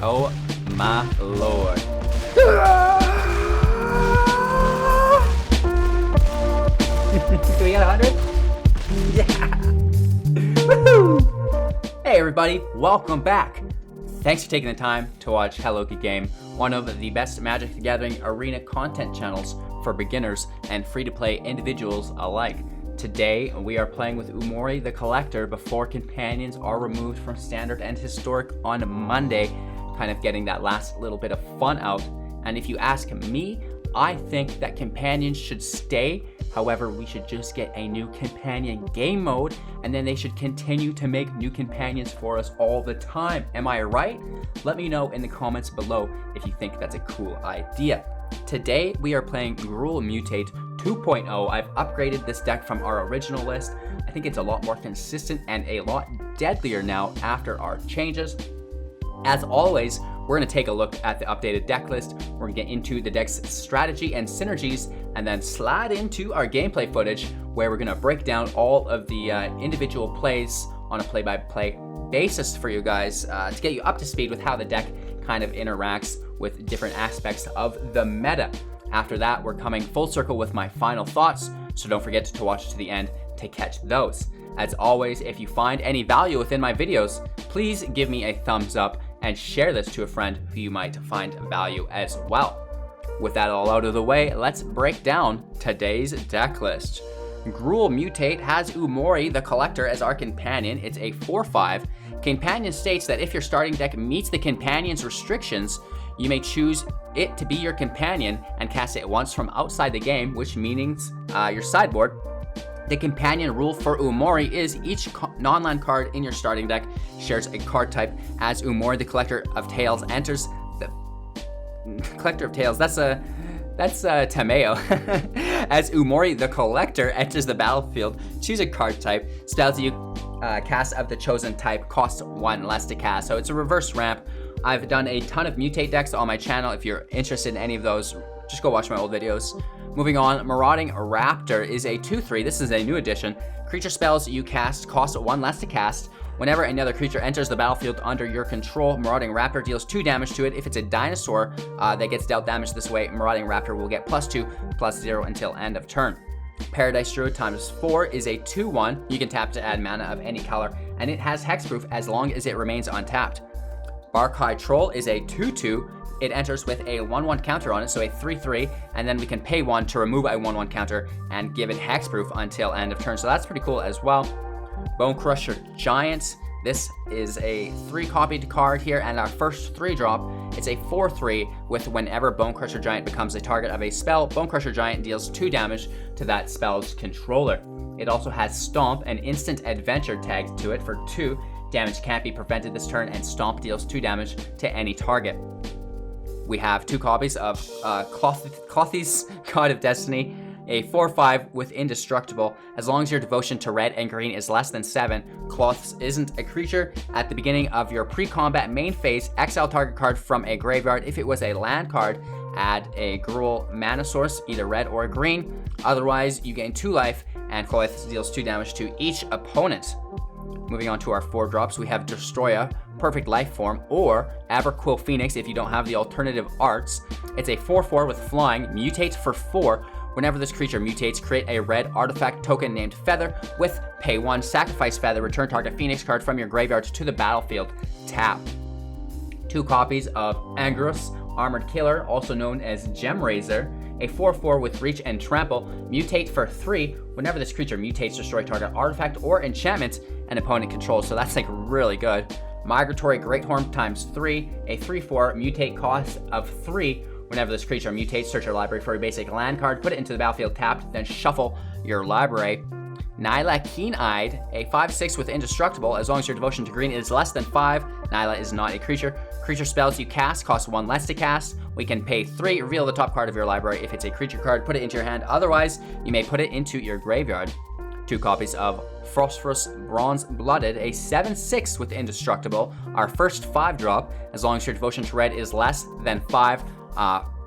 Oh my lord. Do we get 100? Yeah! Woohoo! Hey everybody, welcome back. Thanks for taking the time to watch Hello Good Game, one of the best Magic the Gathering Arena content channels for beginners and free-to-play individuals alike. Today, we are playing with Umori the Collector before companions are removed from Standard and Historic on Monday, kind of getting that last little bit of fun out. And if you ask me, I think that companions should stay. However, we should just get a new companion game mode, and then they should continue to make new companions for us all the time. Am I right? Let me know in the comments below if you think that's a cool idea. Today, we are playing Gruul Mutate 2.0. I've upgraded this deck from our original list. I think it's a lot more consistent and a lot deadlier now after our changes. As always, we're going to take a look at the updated deck list. We're going to get into the deck's strategy and synergies, and then slide into our gameplay footage where we're going to break down all of the individual plays on a play-by-play basis for you guys to get you up to speed with how the deck kind of interacts with different aspects of the meta. After that, we're coming full circle with my final thoughts, so don't forget to watch to the end to catch those. As always, if you find any value within my videos, please give me a thumbs up and share this to a friend who you might find value as well. With that all out of the way, let's break down today's deck list. Gruul Mutate has Umori the Collector as our companion. It's a 4/5. Companion states that if your starting deck meets the companion's restrictions, you may choose it to be your companion and cast it once from outside the game, which means your sideboard. The companion rule for Umori is each non-land card in your starting deck shares a card type. As Umori the Collector of Tales enters the Collector of Tales, that's Tameo. As Umori the Collector enters the battlefield, choose a card type. Spells you cast of the chosen type cost 1 less to cast, so it's a reverse ramp. I've done a ton of Mutate decks on my channel. If you're interested in any of those, just go watch my old videos. Moving on, Marauding Raptor is a 2/3. This is a new addition. Creature spells you cast cost 1 less to cast. Whenever another creature enters the battlefield under your control, Marauding Raptor deals 2 damage to it. If it's a dinosaur that gets dealt damage this way, Marauding Raptor will get +2/+0 until end of turn. Paradise Druid ×4 is a 2/1. You can tap to add mana of any color, and it has hexproof as long as it remains untapped. Barkai Troll is a 2/2. It enters with a 1/1 counter on it, so a 3/3, and then we can pay 1 to remove a 1/1 counter and give it hexproof until end of turn, so that's pretty cool as well. Bonecrusher Giant. This is a 3-copied card here, and our first 3-drop. It's a 4/3 with whenever Bonecrusher Giant becomes a target of a spell, Bonecrusher Giant deals 2 damage to that spell's controller. It also has Stomp, an instant adventure tagged to it for 2. Damage can't be prevented this turn, and Stomp deals 2 damage to any target. We have 2 copies of Klothys, God of Destiny, a 4/5 with Indestructible. As long as your devotion to red and green is less than 7, Klothys isn't a creature. At the beginning of your pre-combat main phase, exile target card from a graveyard. If it was a land card, add a Gruul mana source, either red or green. Otherwise, you gain 2 life, and Klothys deals 2 damage to each opponent. Moving on to our 4-drops, we have Destroya, Perfect Life Form, or Everquill Phoenix if you don't have the alternative arts. It's a 4/4 with flying, mutates for 4. Whenever this creature mutates, create a red artifact token named Feather with pay 1, sacrifice Feather, return target Phoenix card from your graveyard to the battlefield, tap. 2 copies of Angerus, Armored Killer, also known as Gemraiser, a 4/4 with Reach and Trample, mutate for 3. Whenever this creature mutates, destroy target artifact or enchantment an opponent controls, so that's like really good. Migratory Greathorn ×3, a 3/4 mutate cost of 3. Whenever this creature mutates, search your library for a basic land card, put it into the battlefield tapped, then shuffle your library. Nylea Keen-Eyed, a 5/6 with Indestructible. As long as your devotion to green is less than 5, Nylea is not a creature. Creature spells you cast cost 1 less to cast. We can pay 3, reveal the top card of your library. If it's a creature card, put it into your hand. Otherwise, you may put it into your graveyard. 2 copies of Phosphorus Bronze Blooded, a 7/6 with Indestructible. Our first 5-drop. As long as your devotion to red is less than 5,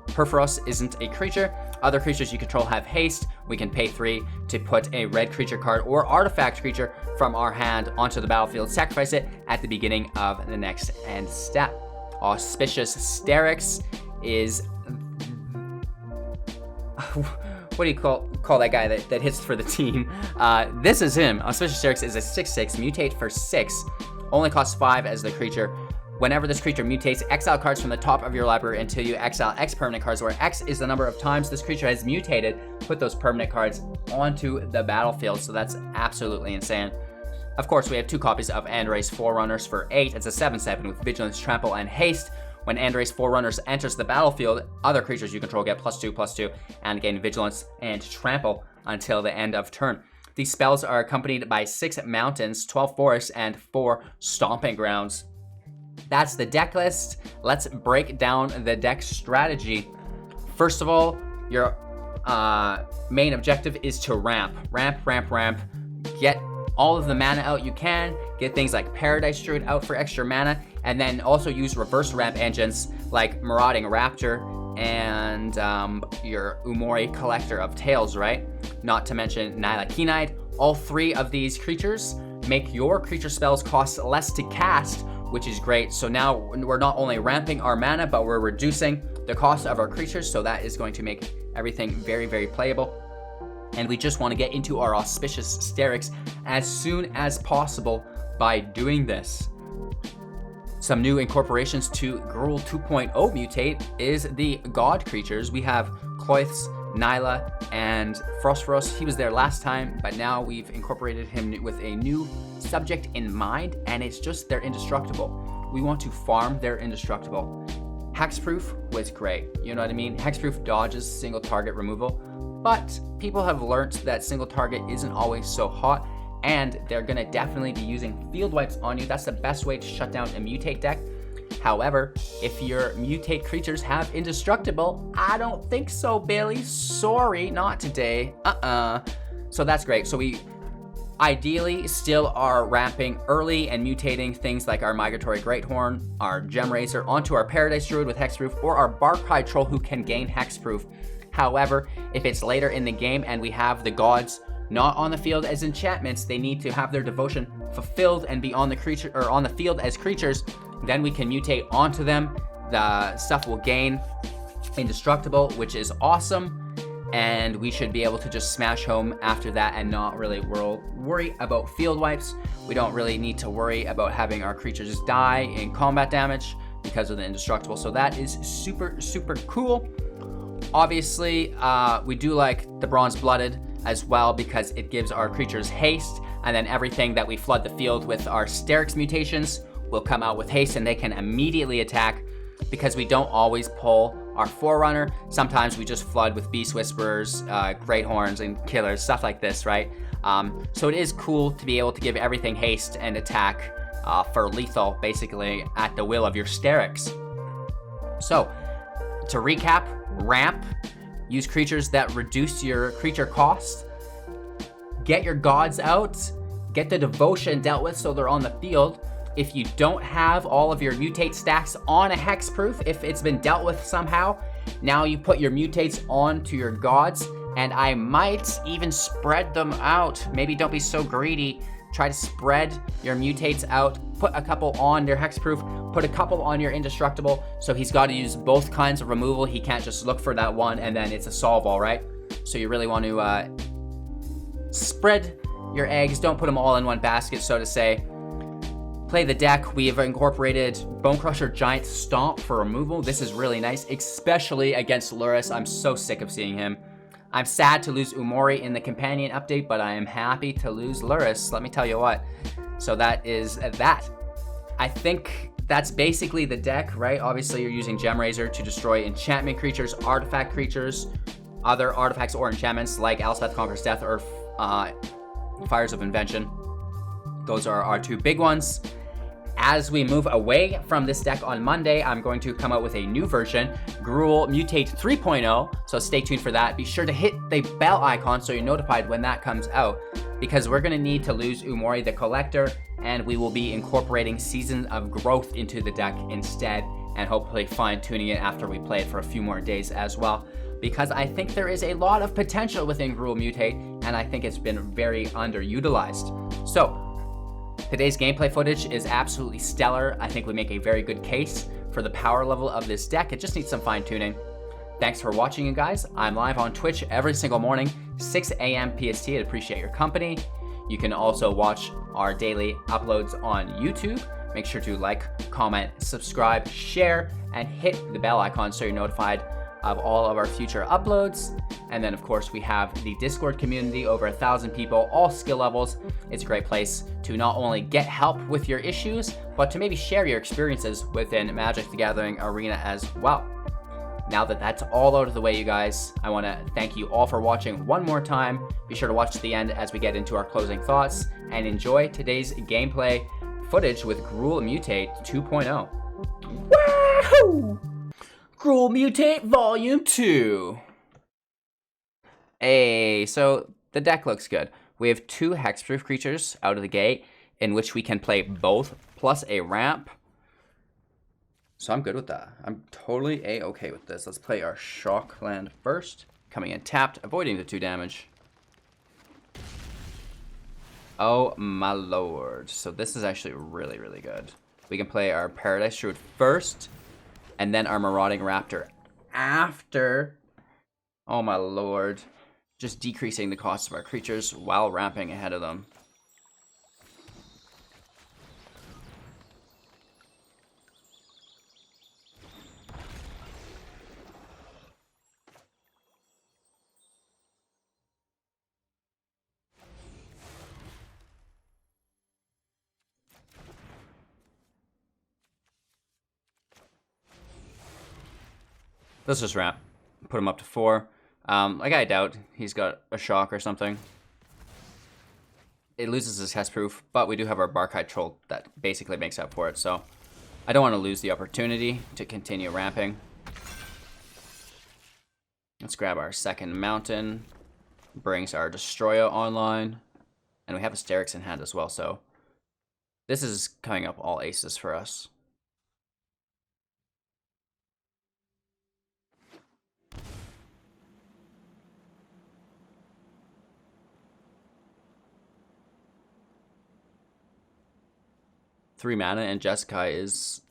Perforos isn't a creature. Other creatures you control have haste. We can pay 3 to put a red creature card or artifact creature from our hand onto the battlefield. Sacrifice it at the beginning of the next end step. Auspicious Starrix is... what do you call that guy that hits for the team? This is him. Auspicious Starrix is a 6/6, mutate for 6, only costs 5 as the creature. Whenever this creature mutates, exile cards from the top of your library until you exile X permanent cards, where X is the number of times this creature has mutated. Put those permanent cards onto the battlefield, so that's absolutely insane. Of course, we have 2 copies of Andrae's Forerunners for 8. It's a 7/7 with Vigilance, Trample, and Haste. When Andrae's Forerunners enters the battlefield, other creatures you control get +2/+2 and gain Vigilance and Trample until the end of turn. These spells are accompanied by 6 mountains, 12 forests, and 4 stomping grounds. That's the deck list. Let's break down the deck strategy. First of all, your main objective is to ramp. Get all of the mana out you can. Get things like Paradise Druid out for extra mana, and then also use reverse ramp engines like Marauding Raptor and your Umori Collector of Tails, right? Not to mention Nylea. All 3 of these creatures make your creature spells cost less to cast, which is great. So now we're not only ramping our mana, but we're reducing the cost of our creatures, so that is going to make everything very, very playable. And we just want to get into our Auspicious Starrix as soon as possible by doing this. Some new incorporations to Gruul 2.0 Mutate is the God creatures. We have Klothys, Nylea, and Frostfrost. He was there last time, but now we've incorporated him with a new subject in mind, and it's just they're indestructible. We want to farm their indestructible. Hexproof was great, you know what I mean? Hexproof dodges single target removal, but people have learned that single target isn't always so hot, and they're gonna definitely be using field wipes on you. That's the best way to shut down a mutate deck. However, if your mutate creatures have indestructible, I don't think so, Billy. Sorry, not today. So that's great. So we ideally still are ramping early and mutating things like our Migratory Greathorn, our Gemrazor onto our Paradise Druid with Hexproof, or our Barkhide Troll who can gain Hexproof. However, if it's later in the game and we have the gods not on the field as enchantments, they need to have their devotion fulfilled and be on the creature or on the field as creatures, then we can mutate onto them. The stuff will gain indestructible, which is awesome, and we should be able to just smash home after that and not really worry about field wipes. We don't really need to worry about having our creatures die in combat damage because of the indestructible, so that is super, super cool. Obviously, we do like the Bronze Blooded as well because it gives our creatures haste, and then everything that we flood the field with our Starrix mutations will come out with haste, and they can immediately attack because we don't always pull our Forerunner. Sometimes we just flood with Beast Whisperers, Great Horns, and Killers, stuff like this, right? So it is cool to be able to give everything haste and attack for lethal, basically at the will of your Starrix. So, to recap, ramp, use creatures that reduce your creature cost, get your gods out, get the devotion dealt with so they're on the field. If you don't have all of your mutate stacks on a hexproof, if it's been dealt with somehow, now you put your mutates onto your gods, and I might even spread them out. Maybe don't be so greedy. Try to spread your mutates out. Put a couple on your hexproof, put a couple on your indestructible, so he's got to use both kinds of removal. He can't just look for that one and then it's a solve, all right? So you really want to spread your eggs. Don't put them all in one basket, so to say. Play the deck. We have incorporated Bonecrusher Giant Stomp for removal. This is really nice, especially against Lurrus. I'm so sick of seeing him. I'm sad to lose Umori in the companion update, but I am happy to lose Lurrus, let me tell you what. So that is that. I think that's basically the deck, right? Obviously, you're using Gemrazor to destroy enchantment creatures, artifact creatures, other artifacts or enchantments like Elspeth Conquers Death or Fires of Invention. Those are our 2 big ones. As we move away from this deck on Monday, I'm going to come out with a new version, Gruul Mutate 3.0, so stay tuned for that. Be sure to hit the bell icon so you're notified when that comes out, because we're going to need to lose Umori the Collector, and we will be incorporating Season of Growth into the deck instead, and hopefully fine-tuning it after we play it for a few more days as well, because I think there is a lot of potential within Gruul Mutate, and I think it's been very underutilized. So, Today's gameplay footage is absolutely stellar. I think we make a very good case for the power level of this deck. It just needs some fine tuning. Thanks for watching, you guys. I'm live on Twitch every single morning, 6 a.m. PST. I'd appreciate your company. You can also watch our daily uploads on YouTube. Make sure to like, comment, subscribe, share, and hit the bell icon so you're notified of all of our future uploads. And then of course we have the Discord community, over 1,000 people, all skill levels. It's a great place to not only get help with your issues, but to maybe share your experiences within Magic the Gathering Arena as well. Now that that's all out of the way, you guys, I want to thank you all for watching one more time. Be sure to watch to the end as we get into our closing thoughts, and enjoy today's gameplay footage with Gruul Mutate 2.0. Woohoo! Gruul Mutate Volume 2. Hey, so the deck looks good. We have 2 hexproof creatures out of the gate, in which we can play both, plus a ramp. So I'm good with that. I'm totally A-okay with this. Let's play our shock land first. Coming in tapped, avoiding the 2 damage. Oh my lord. So this is actually really, really good. We can play our Paradise Druid first, and then our Marauding Raptor after. Oh my lord. Just decreasing the cost of our creatures while ramping ahead of them. Let's just ramp. Put him up to 4. Like, I doubt he's got a shock or something. It loses his hexproof, but we do have our Barkhide Troll that basically makes up for it, so I don't want to lose the opportunity to continue ramping. Let's grab our second mountain. Brings our Destroyer online. And we have a Starrix in hand as well, so this is coming up all aces for us. Three mana and Jeskai is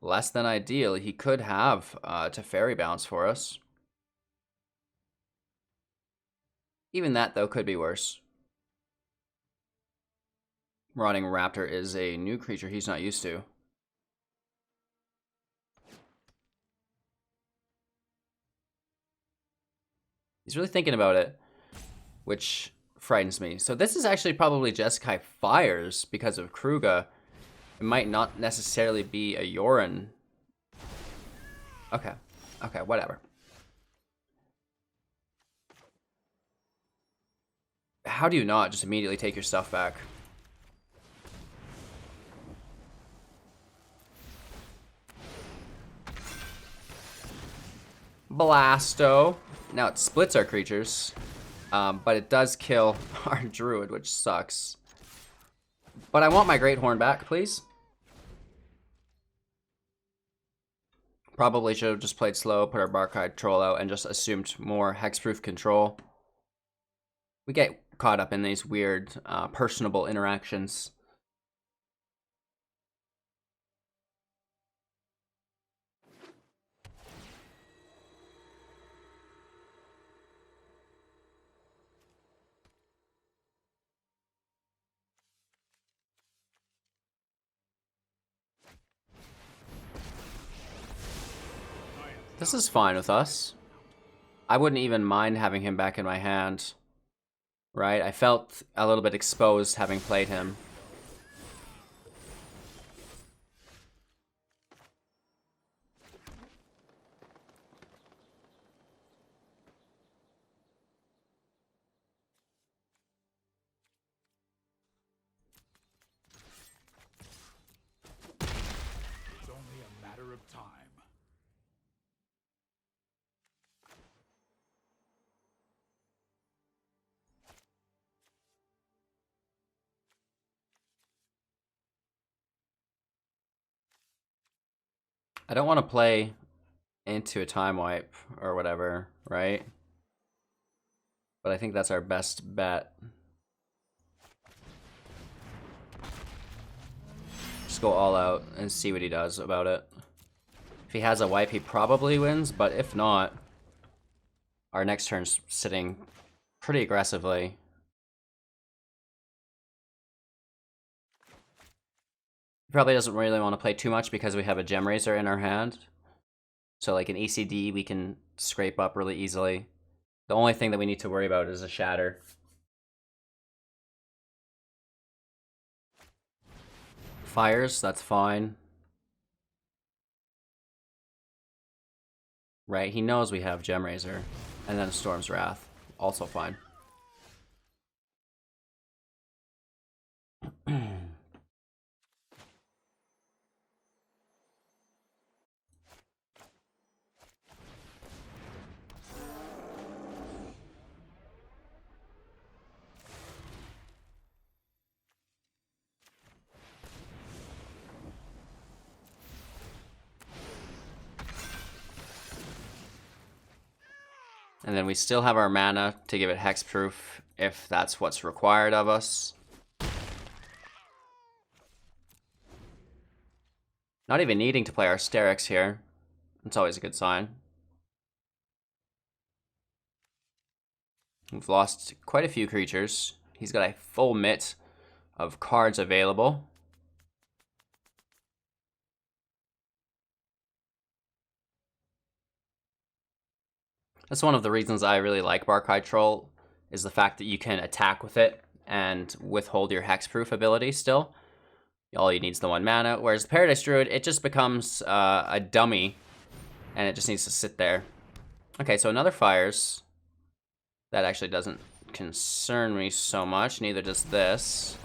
less than ideal. He could have Teferi bounce for us. Even that, though, could be worse. Marauding Raptor is a new creature he's not used to. He's really thinking about it, which frightens me. So this is actually probably Jeskai Fires because of Kruga. It might not necessarily be a Yorin. Okay. Okay, whatever. How do you not just immediately take your stuff back? Blasto. Now it splits our creatures, but it does kill our Druid, which sucks. But I want my Great Horn back, please. Probably should have just played slow, put our Barkhide Troll out, and just assumed more hexproof control. We get caught up in these weird, personable interactions. This is fine with us. I wouldn't even mind having him back in my hand. Right? I felt a little bit exposed having played him. It's only a matter of time. I don't want to play into a time wipe or whatever, right? But I think that's our best bet. Just go all out and see what he does about it. If he has a wipe, he probably wins, but if not, our next turn's sitting pretty aggressively. He probably doesn't really want to play too much because we have a Gem Razor in our hand. So like an ECD we can scrape up really easily. The only thing that we need to worry about is a Shatter. Fires, that's fine. Right, he knows we have Gem Razor. And then Storm's Wrath, also fine. And then we still have our mana to give it hexproof if that's what's required of us. Not even needing to play our Starrix here. It's always a good sign. We've lost quite a few creatures. He's got a full mitt of cards available. That's one of the reasons I really like Barkhide Troll, is the fact that you can attack with it and withhold your hexproof ability still. All you need is the 1 mana, whereas the Paradise Druid, it just becomes a dummy, and it just needs to sit there. Okay, so another Fires. That actually doesn't concern me so much, neither does this.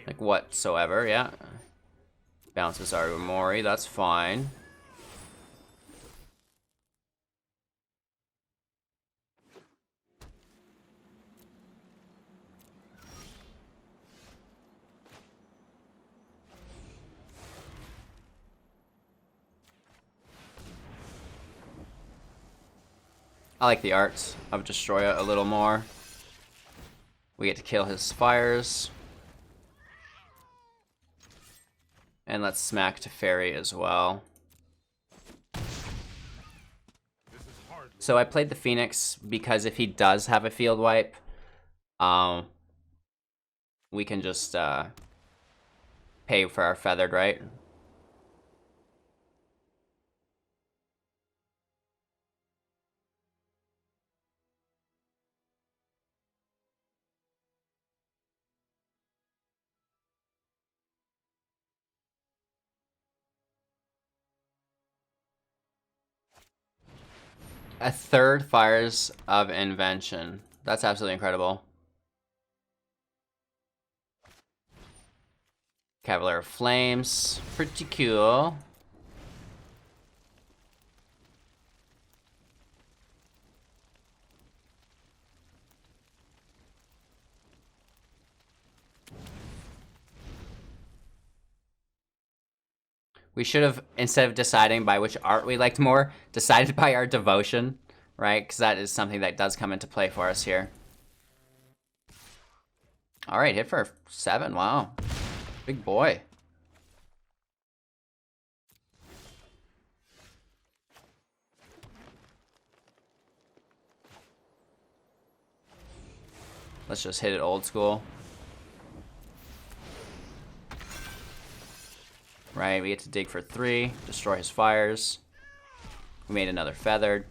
Like whatsoever, yeah. Bounces our Umori, that's fine. I like the art of Destroya a little more. We get to kill his Fires. And let's smack to Fairy as well. So I played the Phoenix because if he does have a field wipe, we can just pay for our Feathered, right? A third Fires of Invention. That's absolutely incredible. Cavalier of Flames. Pretty cool. We should have, instead of deciding by which art we liked more, decided by our devotion, right? Because that is something that does come into play for us here. All right, hit for 7. Wow. Big boy. Let's just hit it old school. Right, we get to dig for 3, destroy his Fires. We made another Feathered.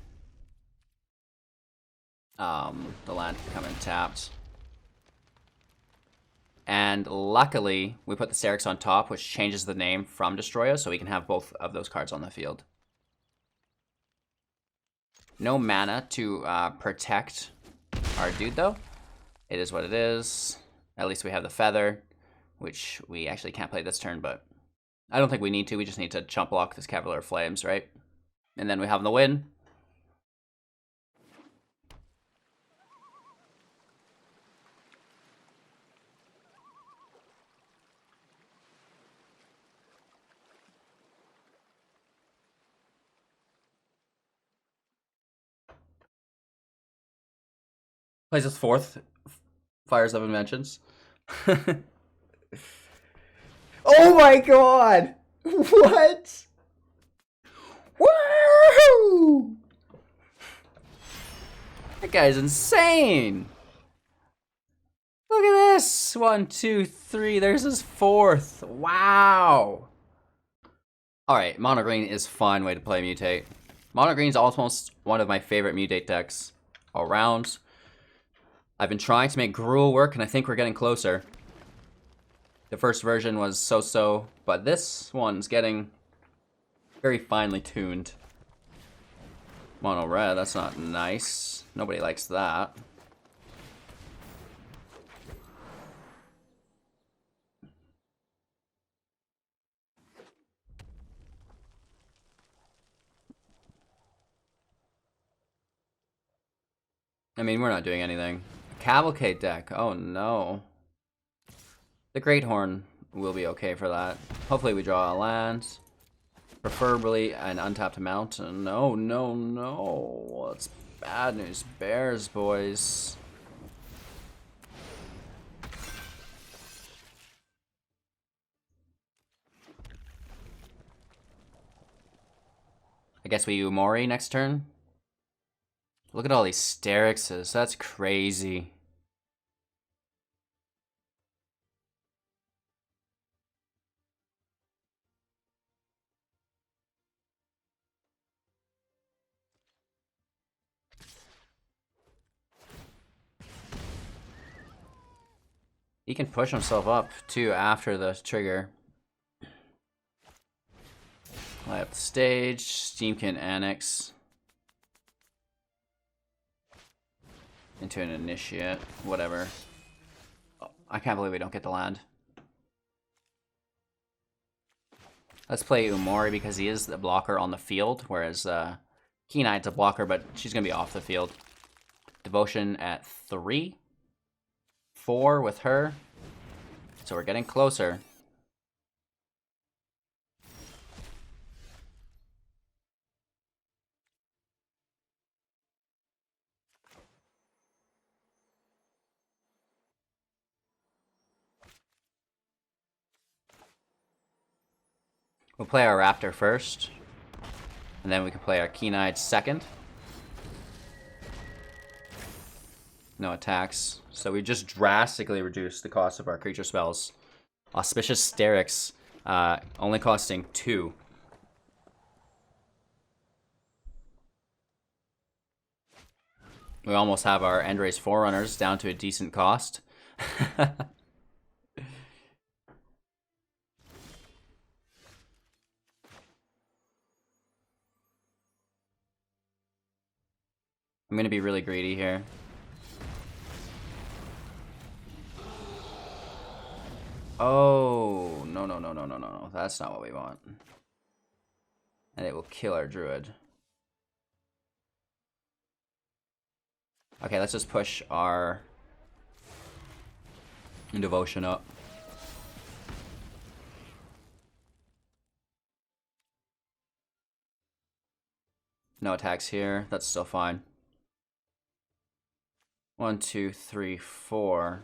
The land can come in tapped. And luckily, we put the Starrix on top, which changes the name from Destroya, so we can have both of those cards on the field. No mana to protect our dude, though. It is what it is. At least we have the Feather, which we actually can't play this turn, but I don't think we need to. We just need to chump block this Cavalier of Flames, right? And then we have the win. Plays his 4th Fires of Inventions. Oh my god! What? Woo! That guy's insane! Look at this! 1, 2, 3. There's his fourth. Wow! Alright, Mono Green is a fun way to play Mutate. Mono Green is almost one of my favorite Mutate decks around. I've been trying to make Gruul work, and I think we're getting closer. The first version was so-so, but this one's getting very finely tuned. Mono Red, that's not nice. Nobody likes that. I mean, we're not doing anything. Cavalcade deck, oh no. The Greathorn will be okay for that. Hopefully we draw a land. Preferably an untapped mountain. No, no, no. It's bad news bears, boys. I guess we Umori next turn. Look at all these Starrixes. That's crazy. He can push himself up, too, after the trigger. Light up the stage. Steam can annex into an initiate. Whatever. Oh, I can't believe we don't get the land. Let's play Umori because he is the blocker on the field, whereas Keen Eye's a blocker, but she's going to be off the field. Devotion at 3. 4 with her. So we're getting closer. We'll play our Raptor first, and then we can play our Keen-Eyed second. No attacks, so we just drastically reduced the cost of our creature spells. Auspicious Starrix, only costing 2. We almost have our Endrace Forerunners down to a decent cost. I'm gonna be really greedy here. Oh, no, no, no, no, no, no, no. That's not what we want. And it will kill our Druid. Okay, let's just push our Devotion up. No attacks here. That's still fine. 1, 2, 3, 4,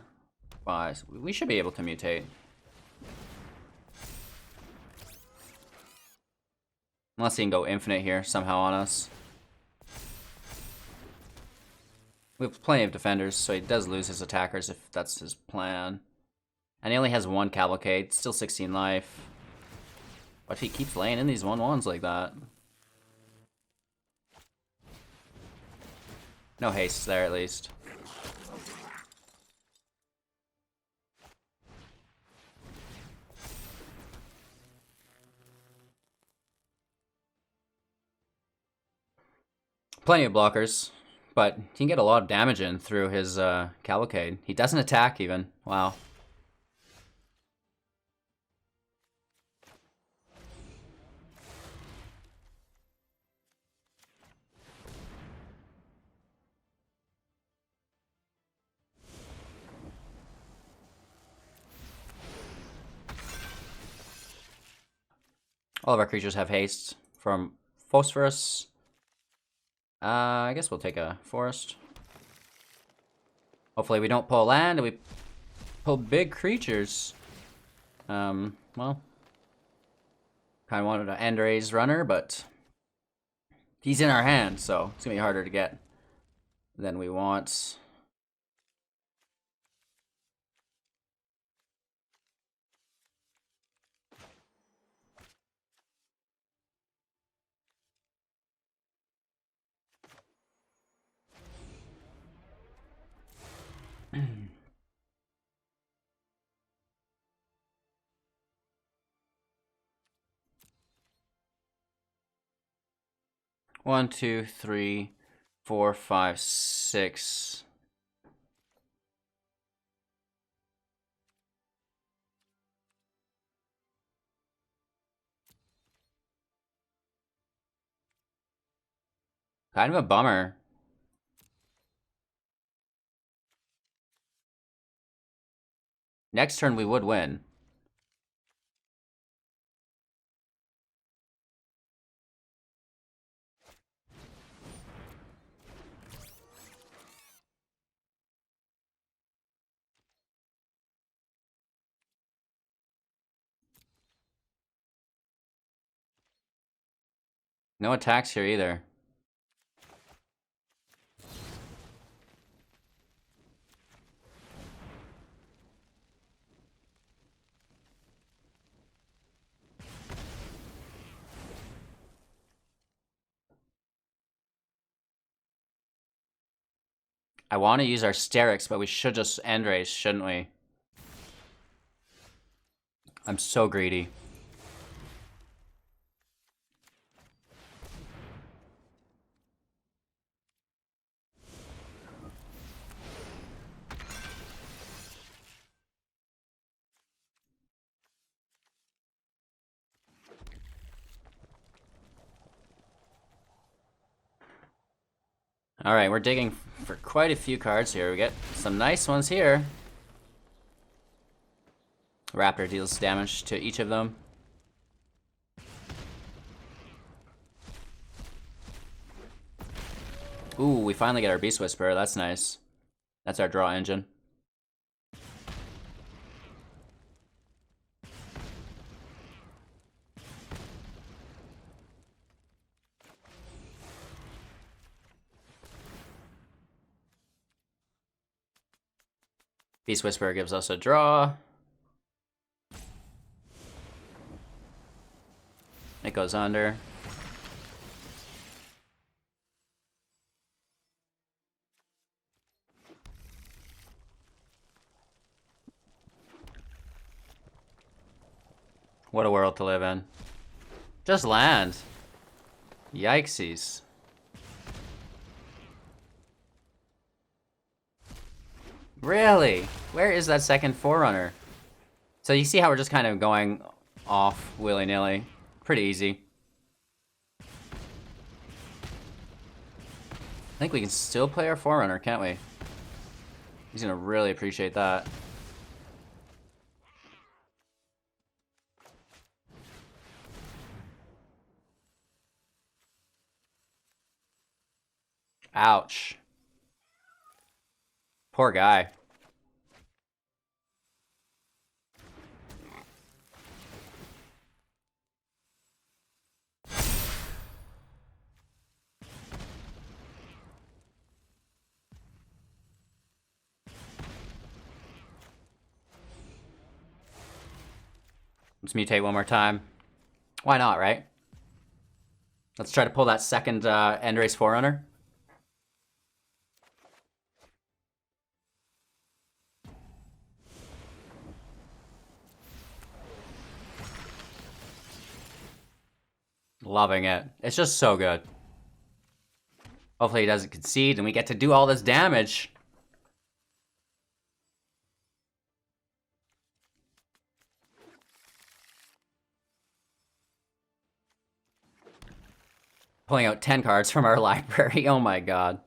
5. We should be able to mutate. Unless he can go infinite here somehow on us. We have plenty of defenders, so he does lose his attackers if that's his plan. And he only has 1 Cavalcade, still 16 life. What if he keeps laying in these 1/1s like that? No haste there, at least. Plenty of blockers, but he can get a lot of damage in through his Cavalcade. He doesn't attack even. Wow. All of our creatures have haste from Phosphorus. I guess we'll take a forest. Hopefully we don't pull land and we pull big creatures. Well, kind of wanted an Endray's runner, but he's in our hand, so it's gonna be harder to get than we want. One, two, three, 4, 5, 6. Kind of a bummer. Next turn we would win. No attacks here either. I want to use our Starrix, but we should just Endrace, shouldn't we? I'm so greedy. Alright, we're digging for quite a few cards here. We get some nice ones here. Raptor deals damage to each of them. Ooh, we finally get our Beast Whisperer. That's nice. That's our draw engine. Beast Whisperer gives us a draw. It goes under. What a world to live in. Just land. Yikesies. Really? Where is that second Forerunner? So you see how we're just kind of going off willy-nilly. Pretty easy. I think we can still play our Forerunner, can't we? He's gonna really appreciate that. Ouch. Poor guy. Let's mutate one more time. Why not, right? Let's try to pull that second Endrace Forerunner. Loving it. It's just so good. Hopefully he doesn't concede and we get to do all this damage. Pulling out 10 cards from our library. Oh my god.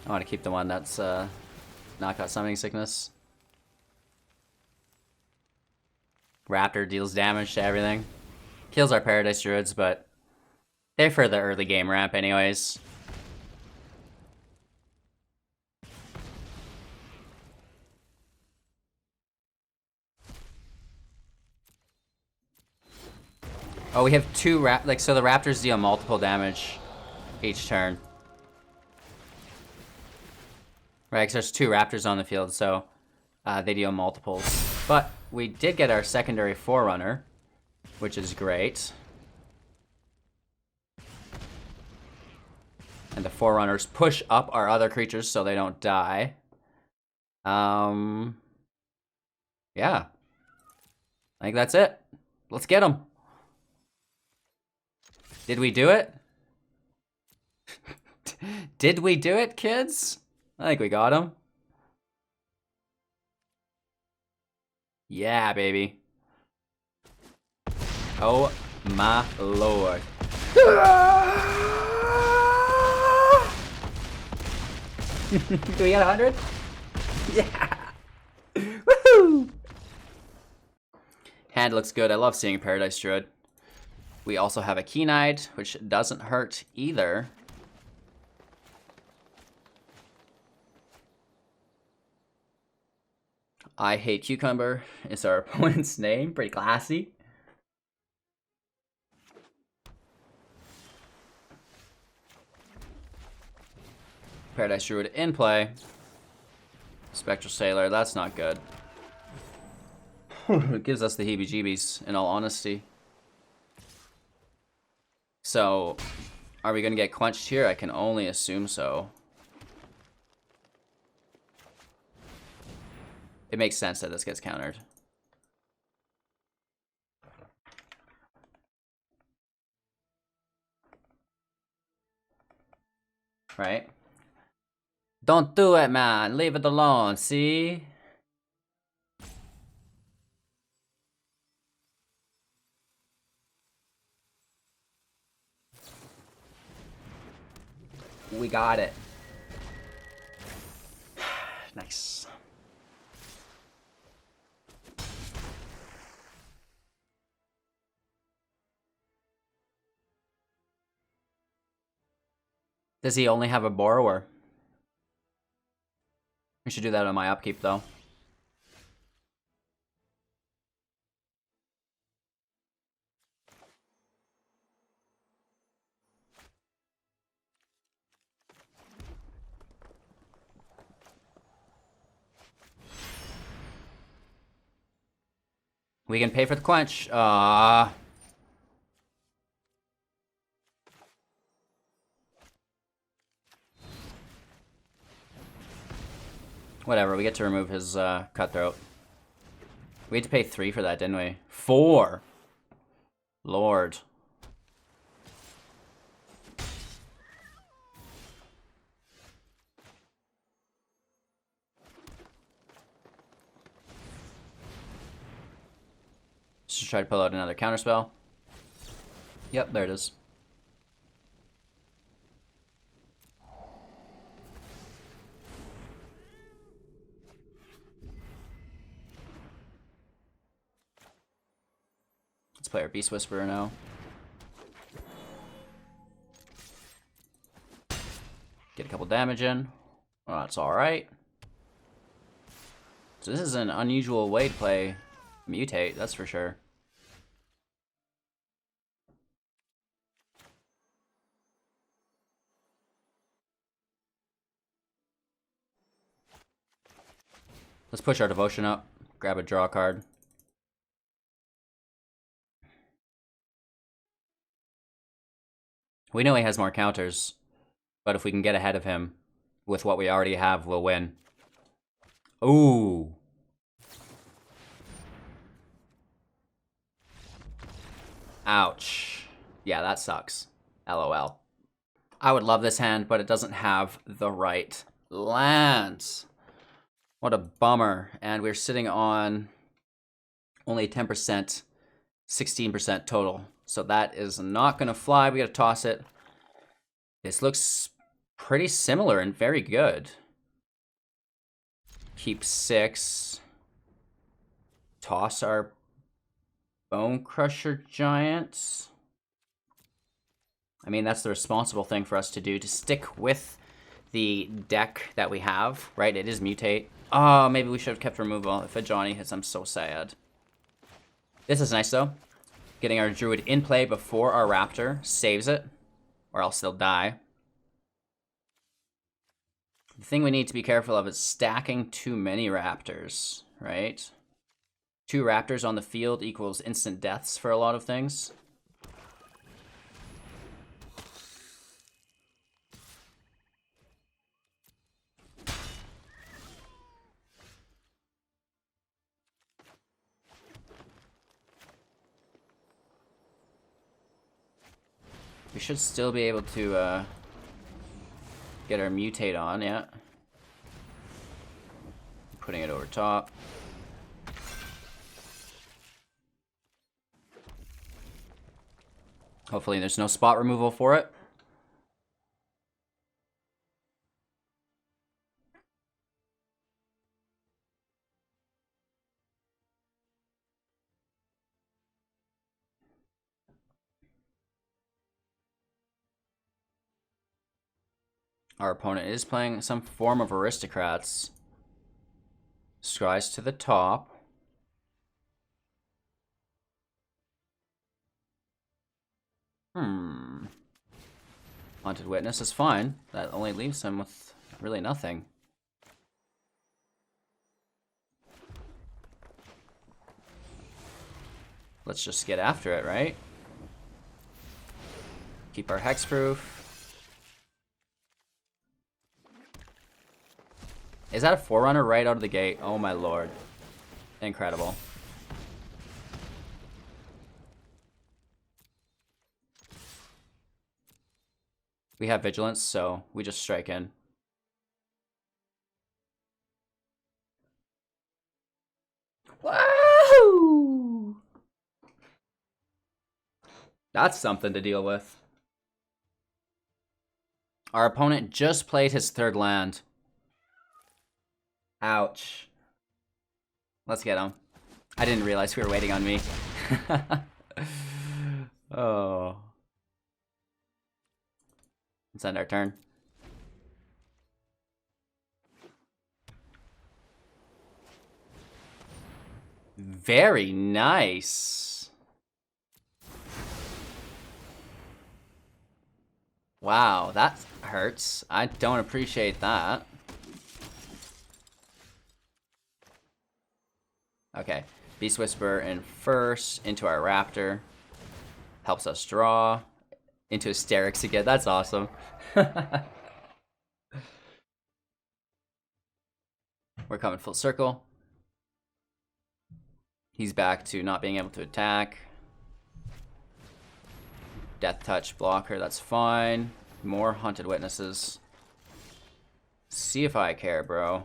I want to keep the one that's not got Summoning Sickness. Raptor deals damage to everything. Kills our Paradise Druids, but they're for the early game ramp anyways. Oh, we have two so the raptors deal multiple damage each turn. Right, 'cause there's two raptors on the field, so they deal multiples. But we did get our secondary Forerunner, which is great. And the Forerunners push up our other creatures so they don't die. Yeah. I think that's it. Let's get them. Did we do it? Did we do it, kids? I think we got him. Yeah, baby. Oh my lord. Do we get 100? Yeah. Woohoo! Hand looks good. I love seeing Paradise Druid. We also have a Keen-Eyed, which doesn't hurt either. I Hate Cucumber is our opponent's name. Pretty classy. Paradise Druid in play. Spectral Sailor, that's not good. It gives us the heebie-jeebies, in all honesty. So, are we going to get quenched here? I can only assume so. It makes sense that this gets countered. Right? Don't do it, man. Leave it alone, see? We got it. Nice. Does he only have a borrower? We should do that on my upkeep, though. We can pay for the quench. Whatever, we get to remove his Cutthroat. We had to pay 3 for that, didn't we? 4! Lord. Just try to pull out another counterspell. Yep, there it is. Let's play our Beast Whisperer now. Get a couple damage in. Oh, that's alright. So this is an unusual way to play Mutate, that's for sure. Let's push our Devotion up, grab a draw card. We know he has more counters, but if we can get ahead of him with what we already have, we'll win. Ooh. Ouch. Yeah, that sucks. LOL. I would love this hand, but it doesn't have the right lands. What a bummer. And we're sitting on only 10%, 16% total. So that is not going to fly. We got to toss it. This looks pretty similar and very good. Keep 6. Toss our Bone Crusher Giants. I mean, that's the responsible thing for us to do, to stick with the deck that we have, right? It is Mutate. Oh, maybe we should have kept removal. If a Johnny hits, I'm so sad. This is nice, though. Getting our Druid in play before our Raptor saves it, or else they'll die. The thing we need to be careful of is stacking too many Raptors, right? 2 Raptors on the field equals instant deaths for a lot of things. We should still be able to get our mutate on, yeah. Putting it over top. Hopefully there's no spot removal for it. Our opponent is playing some form of aristocrats. Scries to the top. Haunted Witness is fine. That only leaves him with really nothing. Let's just get after it, right? Keep our hexproof. Is that a Forerunner right out of the gate? Oh my lord. Incredible. We have Vigilance, so we just strike in. Woohoo! That's something to deal with. Our opponent just played his 3rd land. Ouch. Let's get him. I didn't realize we were waiting on me. Oh. Let's end our turn. Very nice. Wow, that hurts. I don't appreciate that. Okay, Beast Whisperer in first, into our Raptor. Helps us draw. Into Starrix again, that's awesome. We're coming full circle. He's back to not being able to attack. Death Touch blocker, that's fine. More Haunted Witnesses. See if I care, bro.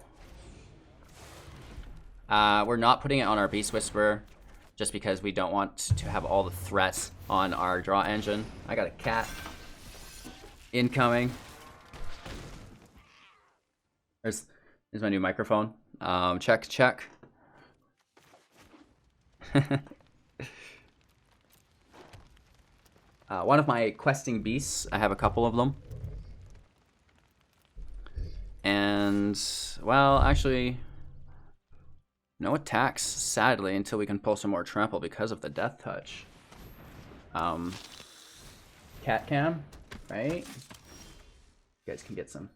We're not putting it on our Beast Whisperer just because we don't want to have all the threats on our draw engine. I got a cat incoming. There's my new microphone. Check, check. One of my questing beasts, I have a couple of them. And, well, actually, no attacks, sadly, until we can pull some more trample because of the death touch. Cat cam, right? You guys can get some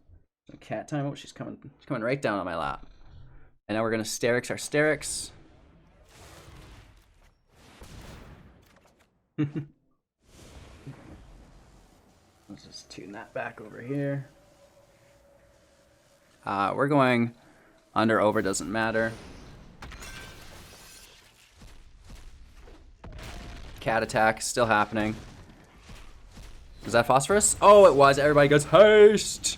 cat time. Oh, she's coming right down on my lap. And now we're gonna Starrix our Starrix. Let's just tune that back over here. We're going under, over, doesn't matter. Cat attack still happening. Was that Phosphorus? Oh, it was. Everybody goes haste,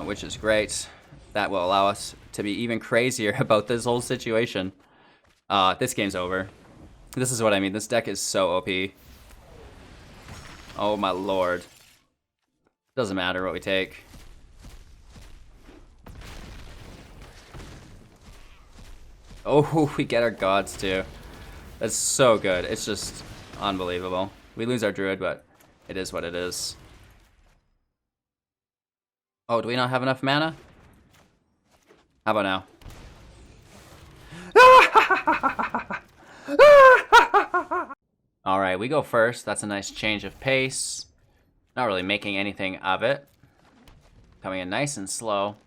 which is great. That will allow us to be even crazier about this whole situation. This game's over. This is what I mean. This deck is so OP. Oh my lord. Doesn't matter what we take. Oh, we get our gods too. That's so good. It's just unbelievable. We lose our Druid, but it is what it is. Oh, do we not have enough mana? How about now? Alright, we go first. That's a nice change of pace. Not really making anything of it. Coming in nice and slow.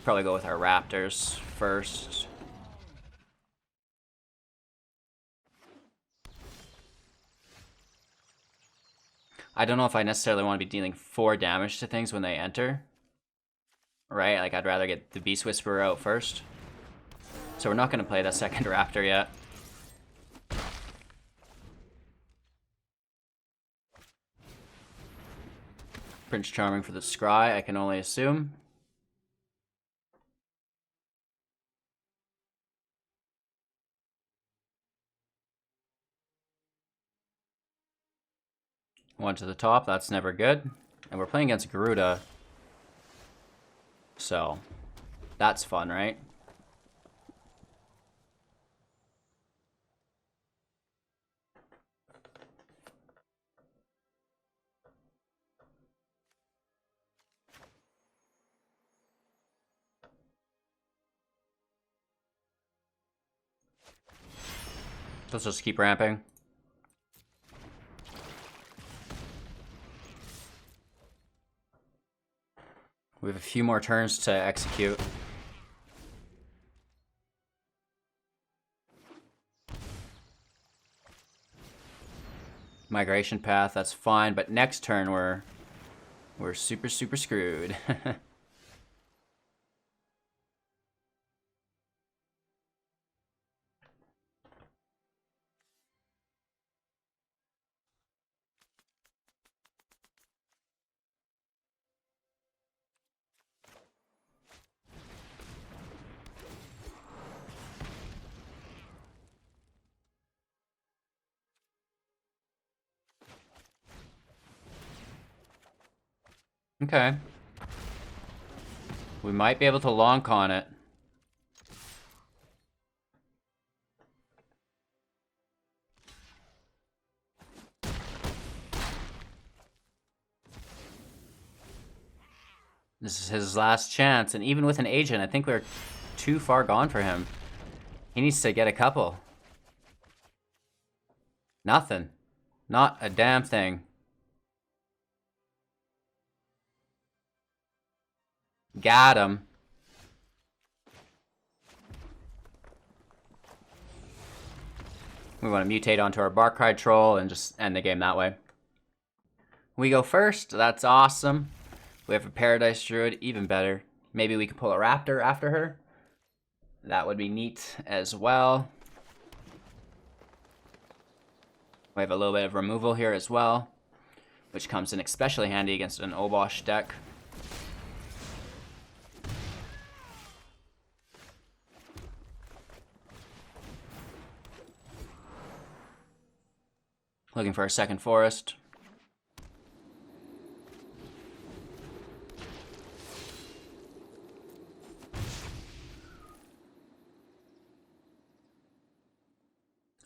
Probably go with our Raptors first. I don't know if I necessarily want to be dealing 4 damage to things when they enter. Right? Like, I'd rather get the Beast Whisperer out first. So we're not going to play the second Raptor yet. Prince Charming for the Scry, I can only assume. One to the top, that's never good. And we're playing against Garuda. So, that's fun, right? Let's just keep ramping. We have a few more turns to execute. Migration path, that's fine, but next turn we're super screwed. Okay. We might be able to long con it. This is his last chance, and even with an agent, I think we're too far gone for him. He needs to get a couple. Nothing. Not a damn thing. Got him. We want to mutate onto our Barkrai Troll and just end the game that way. We go first. That's awesome. We have a Paradise Druid, even better. Maybe we can pull a Raptor after her. That would be neat as well. We have a little bit of removal here as well, which comes in especially handy against an Obosh deck. Looking for a second forest.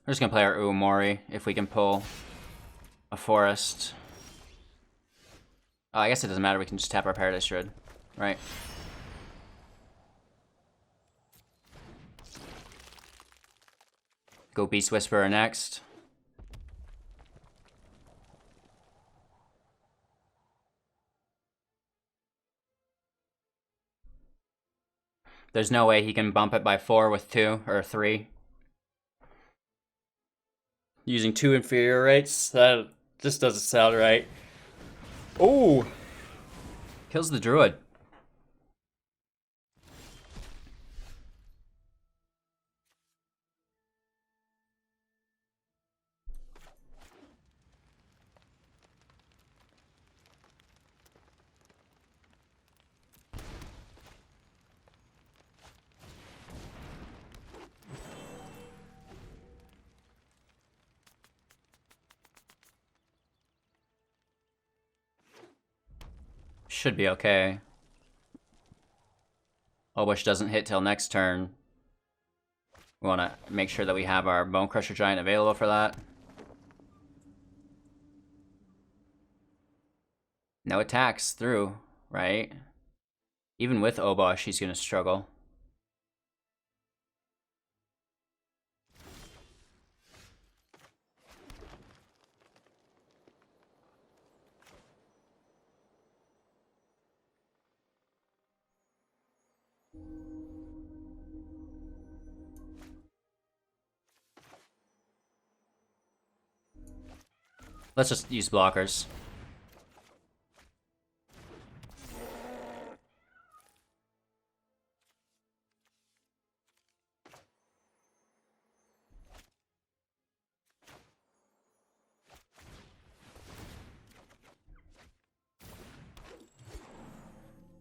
We're just gonna play our Umori if we can pull a forest. I guess it doesn't matter, we can just tap our Paradise Druid, right? Go Beast Whisperer next. There's no way he can bump it by 4 with 2 or 3. Using 2 inferior rates? That just doesn't sound right. Oh! Kills the Druid. Should be okay. Obosh doesn't hit till next turn. We want to make sure that we have our Bone Crusher Giant available for that. No attacks through, right? Even with Obosh, he's gonna struggle. Let's just use blockers.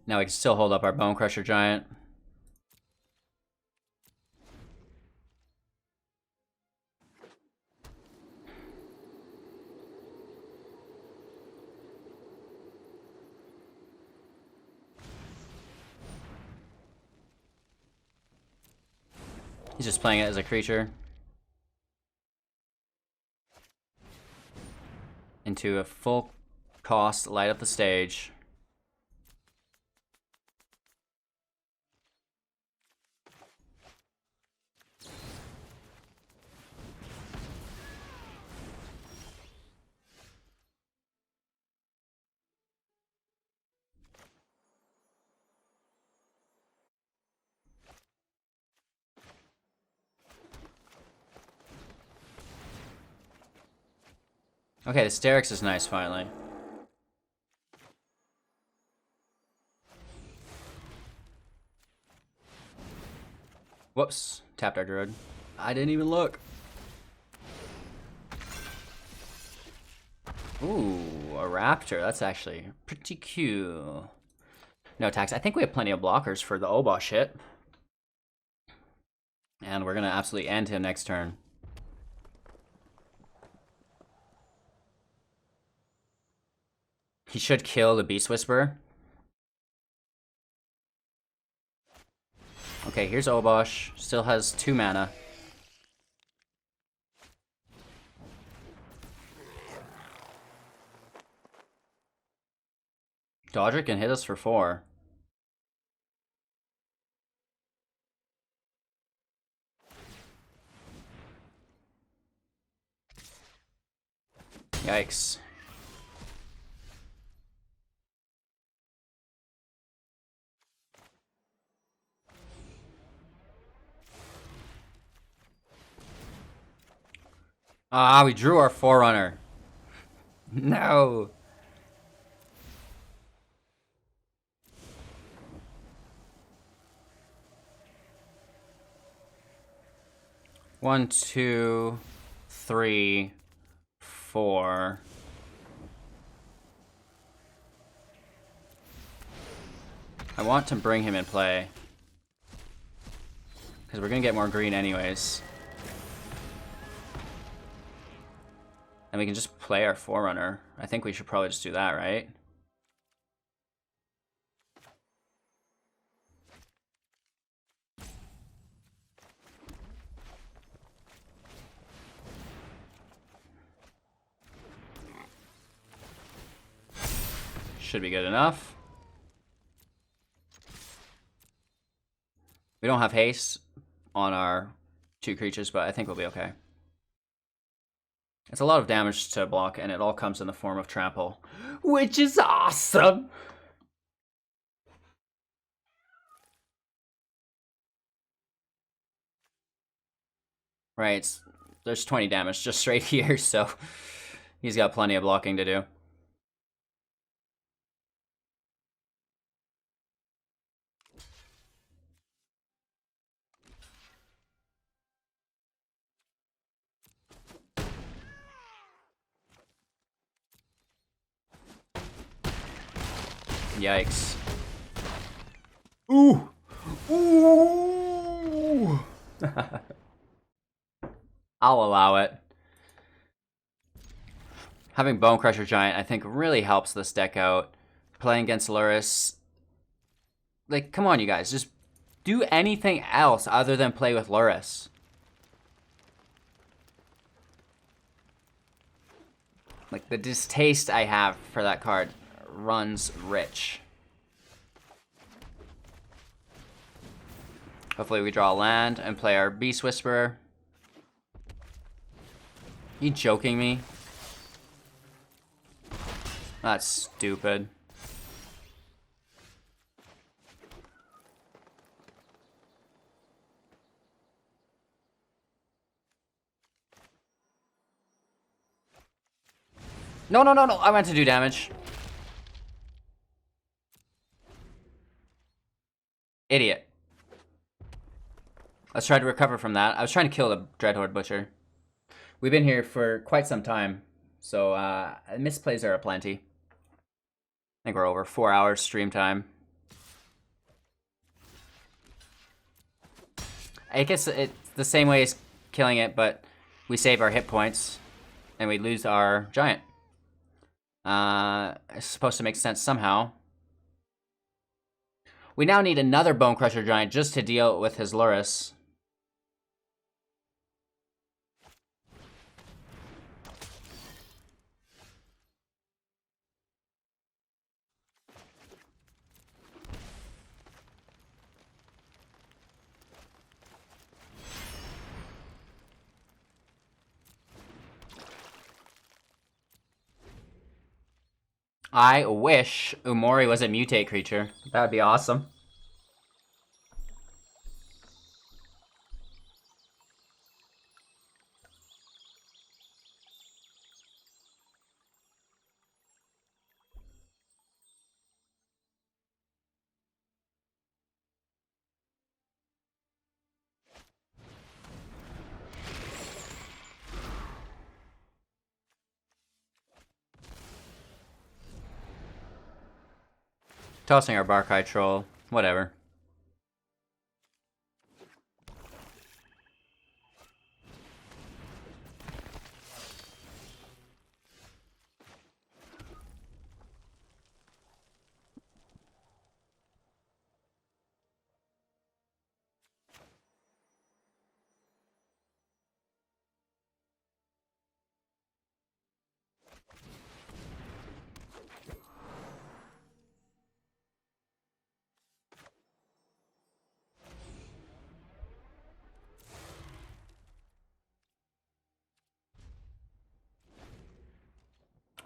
Now we can still hold up our Bone Crusher Giant. He's just playing it as a creature. Into a full cost, light up the stage. Okay, the Starrix is nice finally. Whoops, tapped our Druid. I didn't even look. Ooh, a Raptor. That's actually pretty cute. No attacks. I think we have plenty of blockers for the Obosh hit. And we're gonna absolutely end him next turn. He should kill the Beast Whisperer. Okay, here's Obosh. Still has 2 mana. Dodger can hit us for 4. Yikes. Ah, we drew our Forerunner. No. One, 2, 3, 4. I want to bring him in play. Because we're going to get more green anyways. And we can just play our Forerunner. I think we should probably just do that, right? Should be good enough. We don't have haste on our 2 creatures, but I think we'll be okay. It's a lot of damage to block, and it all comes in the form of trample, which is awesome! Right, there's 20 damage just right here, so he's got plenty of blocking to do. Yikes. Ooh! Ooh! I'll allow it. Having Bone Crusher Giant, I think, really helps this deck out. Playing against Lurrus. Like, come on, you guys. Just do anything else other than play with Lurrus. Like, the distaste I have for that card runs rich. Hopefully we draw a land and play our Beast Whisperer. You joking me? That's stupid. No, no, no, no. I meant to do damage. Idiot. Let's try to recover from that. I was trying to kill the Dreadhorde Butcher. We've been here for quite some time, so misplays are aplenty. I think we're over 4 hours stream time. I guess it's the same way as killing it, but we save our hit points and we lose our giant. It's supposed to make sense somehow. We now need another Bone Crusher Giant just to deal with his Lurrus. I wish Umori was a mutate creature. That would be awesome. Tossing our Barkai Troll. Whatever.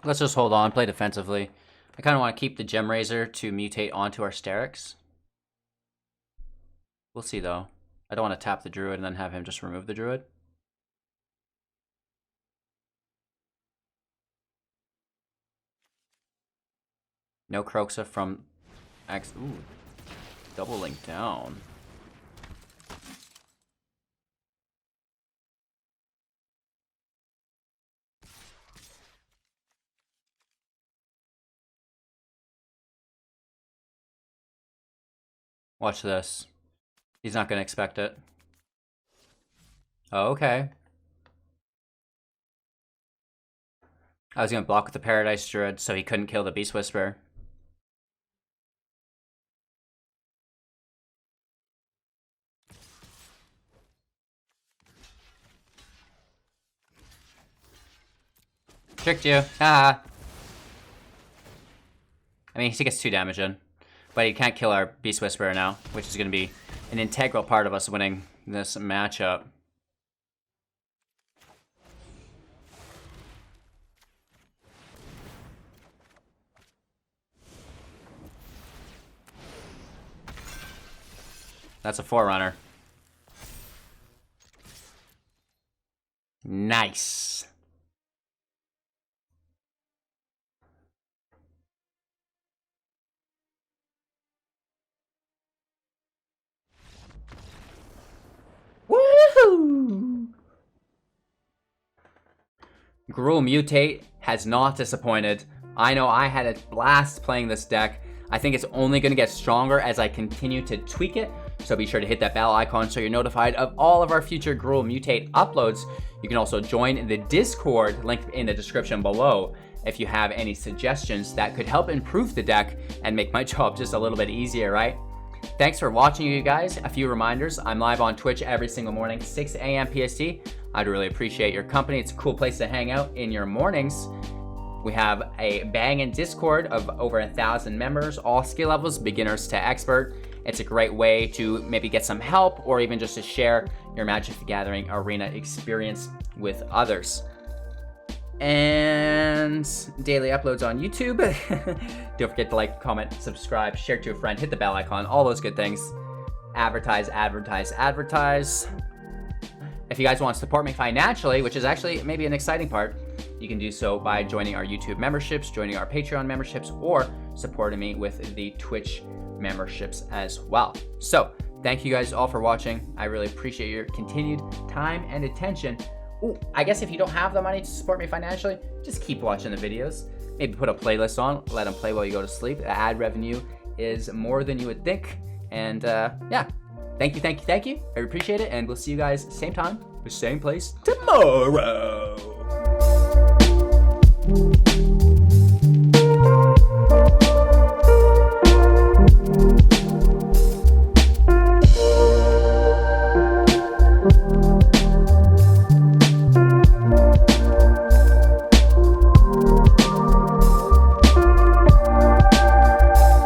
Let's just hold on, play defensively. I kind of want to keep the Gem Razor to mutate onto our Starrix. We'll see, though. I don't want to tap the Druid and then have him just remove the Druid. No Kroxa from X. Ooh. Double link down. Watch this. He's not going to expect it. Oh, okay. I was going to block with the Paradise Druid so he couldn't kill the Beast Whisperer. Tricked you. Ah. I mean, he gets 2 damage in. But he can't kill our Beast Whisperer now, which is going to be an integral part of us winning this matchup. That's a Forerunner. Nice. Woohoo! Gruul Mutate has not disappointed. I know I had a blast playing this deck. I think it's only going to get stronger as I continue to tweak it. So be sure to hit that bell icon so you're notified of all of our future Gruul Mutate uploads. You can also join the Discord, link in the description below, if you have any suggestions that could help improve the deck and make my job just a little bit easier, right? Thanks for watching, you guys. A few reminders. I'm live on Twitch every single morning, 6 a.m. PST. I'd really appreciate your company. It's a cool place to hang out in your mornings. We have a banging Discord of over 1,000 members, all skill levels, beginners to expert. It's a great way to maybe get some help or even just to share your Magic the Gathering Arena experience with others. And daily uploads on YouTube. Don't forget to like, comment, subscribe, share to a friend, hit the bell icon, all those good things. Advertise, advertise, advertise. If you guys want to support me financially, which is actually maybe an exciting part, you can do so by joining our YouTube memberships, joining our Patreon memberships, or supporting me with the Twitch memberships as well. So thank you guys all for watching. I really appreciate your continued time and attention. Ooh, I guess if you don't have the money to support me financially, just keep watching the videos. Maybe put a playlist on, let them play while you go to sleep. The ad revenue is more than you would think. And yeah, thank you. I appreciate it. And we'll see you guys same time, the same place tomorrow.